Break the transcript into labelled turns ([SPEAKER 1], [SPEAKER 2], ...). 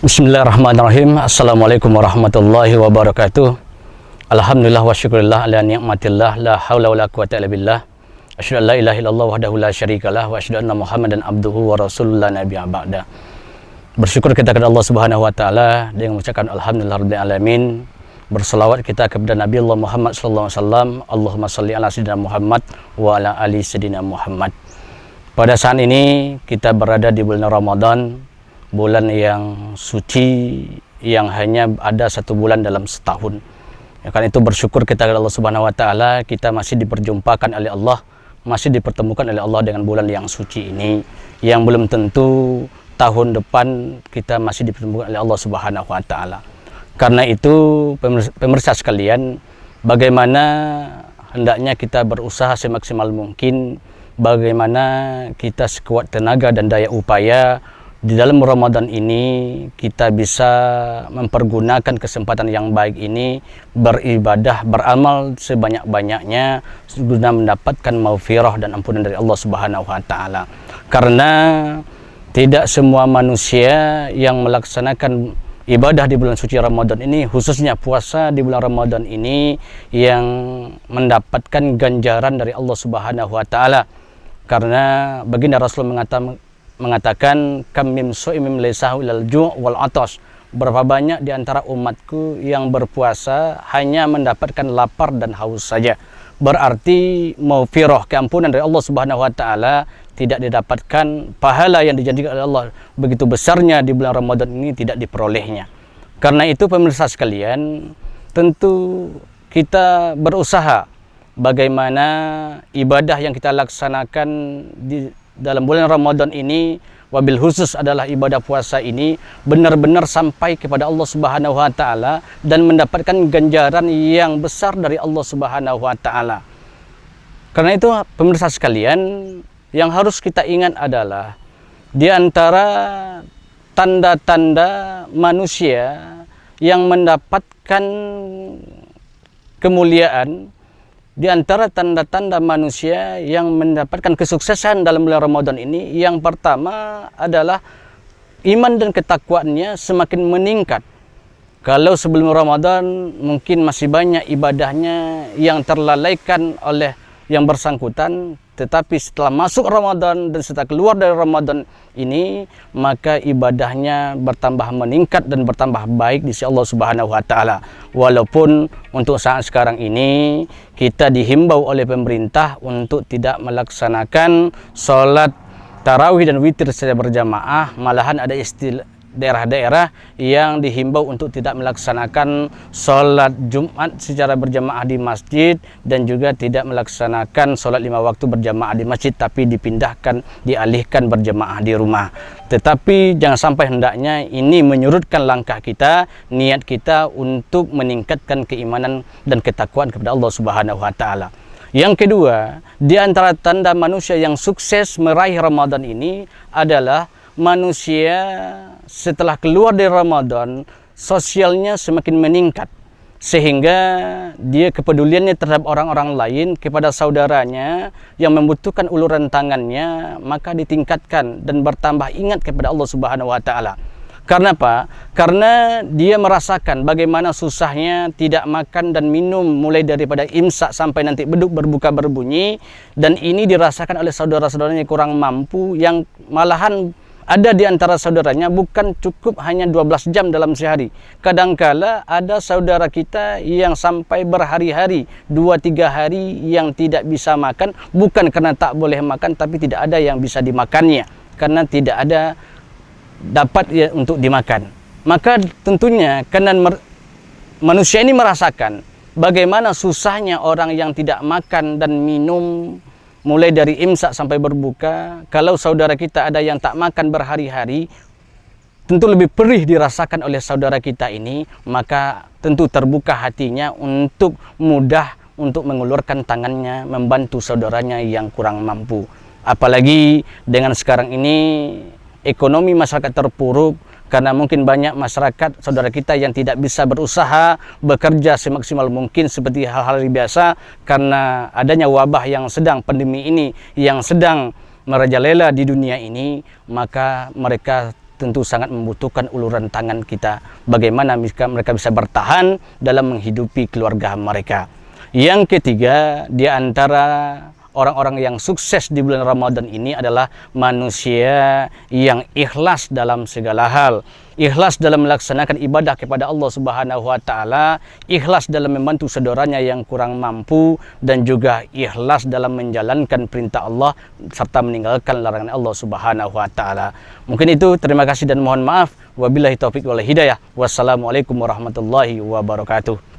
[SPEAKER 1] Bismillahirrahmanirrahim. Assalamualaikum warahmatullahi wabarakatuh. Alhamdulillah wa syukurillah ala ni'matillah. La hawla wa la quwata illa billah. Asyhadu an la ilaha illallah wahdahu la syarikalah wa asyhadu anna Muhammadan abduhu wa rasulullah nabiyya ba'da. Bersyukur kita kepada Allah Subhanahu wa taala dengan mengucapkan alhamdulillah rabbil alamin. Berselawat kita kepada Nabi Allah Muhammad sallallahu alaihi wasallam. Allahumma shalli ala sayyidina Muhammad wa ala ali sayyidina Muhammad. Pada saat ini kita berada di bulan Ramadan, bulan yang suci, yang hanya ada satu bulan dalam setahun. Ya, karena itu bersyukur kita kepada Allah Subhanahu wa taala, kita masih diperjumpakan oleh Allah, masih dipertemukan oleh Allah dengan bulan yang suci ini, yang belum tentu tahun depan kita masih dipertemukan oleh Allah Subhanahu wa taala. Karena itu pemirsa sekalian, bagaimana hendaknya kita berusaha semaksimal mungkin, bagaimana kita sekuat tenaga dan daya upaya di dalam Ramadan ini kita bisa mempergunakan kesempatan yang baik ini, beribadah, beramal sebanyak-banyaknya guna mendapatkan maghfirah dan ampunan dari Allah Subhanahu wa taala. Karena tidak semua manusia yang melaksanakan ibadah di bulan suci Ramadan ini, khususnya puasa di bulan Ramadan ini, yang mendapatkan ganjaran dari Allah Subhanahu wa taala. Karena baginda Rasul mengatakan kam mim sha'imin laisahu ilal ju' wal atas, berapa banyak di antara umatku yang berpuasa hanya mendapatkan lapar dan haus saja. Berarti maghfirah, keampunan dari Allah Subhanahu wa taala tidak didapatkan, pahala yang dijanjikan oleh Allah begitu besarnya di bulan Ramadan ini tidak diperolehnya. Karena itu pemirsa sekalian, tentu kita berusaha bagaimana ibadah yang kita laksanakan di dalam bulan Ramadan ini, wabil khusus adalah ibadah puasa ini, benar-benar sampai kepada Allah Subhanahu wa taala dan mendapatkan ganjaran yang besar dari Allah Subhanahu wa taala. Karena itu pemirsa sekalian, yang harus kita ingat adalah di antara tanda-tanda manusia yang mendapatkan kemuliaan, di antara tanda-tanda manusia yang mendapatkan kesuksesan dalam bulan Ramadan ini, yang pertama adalah iman dan ketakwaannya semakin meningkat. Kalau sebelum Ramadan mungkin masih banyak ibadahnya yang terlalaikan oleh yang bersangkutan, tetapi setelah masuk Ramadan dan setelah keluar dari Ramadan ini, maka ibadahnya bertambah meningkat dan bertambah baik di sisi Allah Subhanahu wa taala. Walaupun untuk saat sekarang ini kita dihimbau oleh pemerintah untuk tidak melaksanakan sholat tarawih dan witir secara berjamaah, malahan ada daerah-daerah yang dihimbau untuk tidak melaksanakan sholat Jumat secara berjamaah di masjid, dan juga tidak melaksanakan sholat 5 waktu berjamaah di masjid, tapi dialihkan berjamaah di rumah. Tetapi jangan sampai hendaknya ini menyurutkan langkah kita, niat kita untuk meningkatkan keimanan dan ketakwaan kepada Allah Subhanahu wa taala. Yang kedua, di antara tanda manusia yang sukses meraih Ramadan ini adalah manusia setelah keluar dari Ramadan, sosialnya semakin meningkat, sehingga dia kepeduliannya terhadap orang-orang lain, kepada saudaranya yang membutuhkan uluran tangannya, maka ditingkatkan dan bertambah ingat kepada Allah Subhanahu wa taala. Karena apa? Karena dia merasakan bagaimana susahnya tidak makan dan minum mulai daripada imsak sampai nanti beduk berbuka berbunyi, dan ini dirasakan oleh saudara-saudaranya kurang mampu, yang malahan ada di antara saudaranya bukan cukup hanya 12 jam dalam sehari. Kadangkala ada saudara kita yang sampai berhari-hari, 2-3 hari yang tidak bisa makan, bukan karena tak boleh makan, tapi tidak ada yang bisa dimakannya, karena tidak ada dapat ya untuk dimakan. Maka tentunya karena manusia ini merasakan bagaimana susahnya orang yang tidak makan dan minum mulai dari imsak sampai berbuka. Kalau saudara kita ada yang tak makan berhari-hari, tentu lebih perih dirasakan oleh saudara kita ini, maka tentu terbuka hatinya untuk mudah untuk mengulurkan tangannya membantu saudaranya yang kurang mampu. Apalagi dengan sekarang ini ekonomi masyarakat terpuruk, karena mungkin banyak masyarakat saudara kita yang tidak bisa berusaha bekerja semaksimal mungkin seperti hal-hal biasa, karena adanya wabah yang sedang, pandemi ini yang sedang merajalela di dunia ini, maka mereka tentu sangat membutuhkan uluran tangan kita. Bagaimana mereka bisa bertahan dalam menghidupi keluarga mereka. Yang ketiga, di antara orang-orang yang sukses di bulan Ramadan ini adalah manusia yang ikhlas dalam segala hal. Ikhlas dalam melaksanakan ibadah kepada Allah Subhanahu wa taala, ikhlas dalam membantu saudaranya yang kurang mampu, dan juga ikhlas dalam menjalankan perintah Allah serta meninggalkan larangan Allah Subhanahu wa taala. Mungkin itu, terima kasih dan mohon maaf. Wabillahi taufik wal hidayah. Wassalamualaikum warahmatullahi wabarakatuh.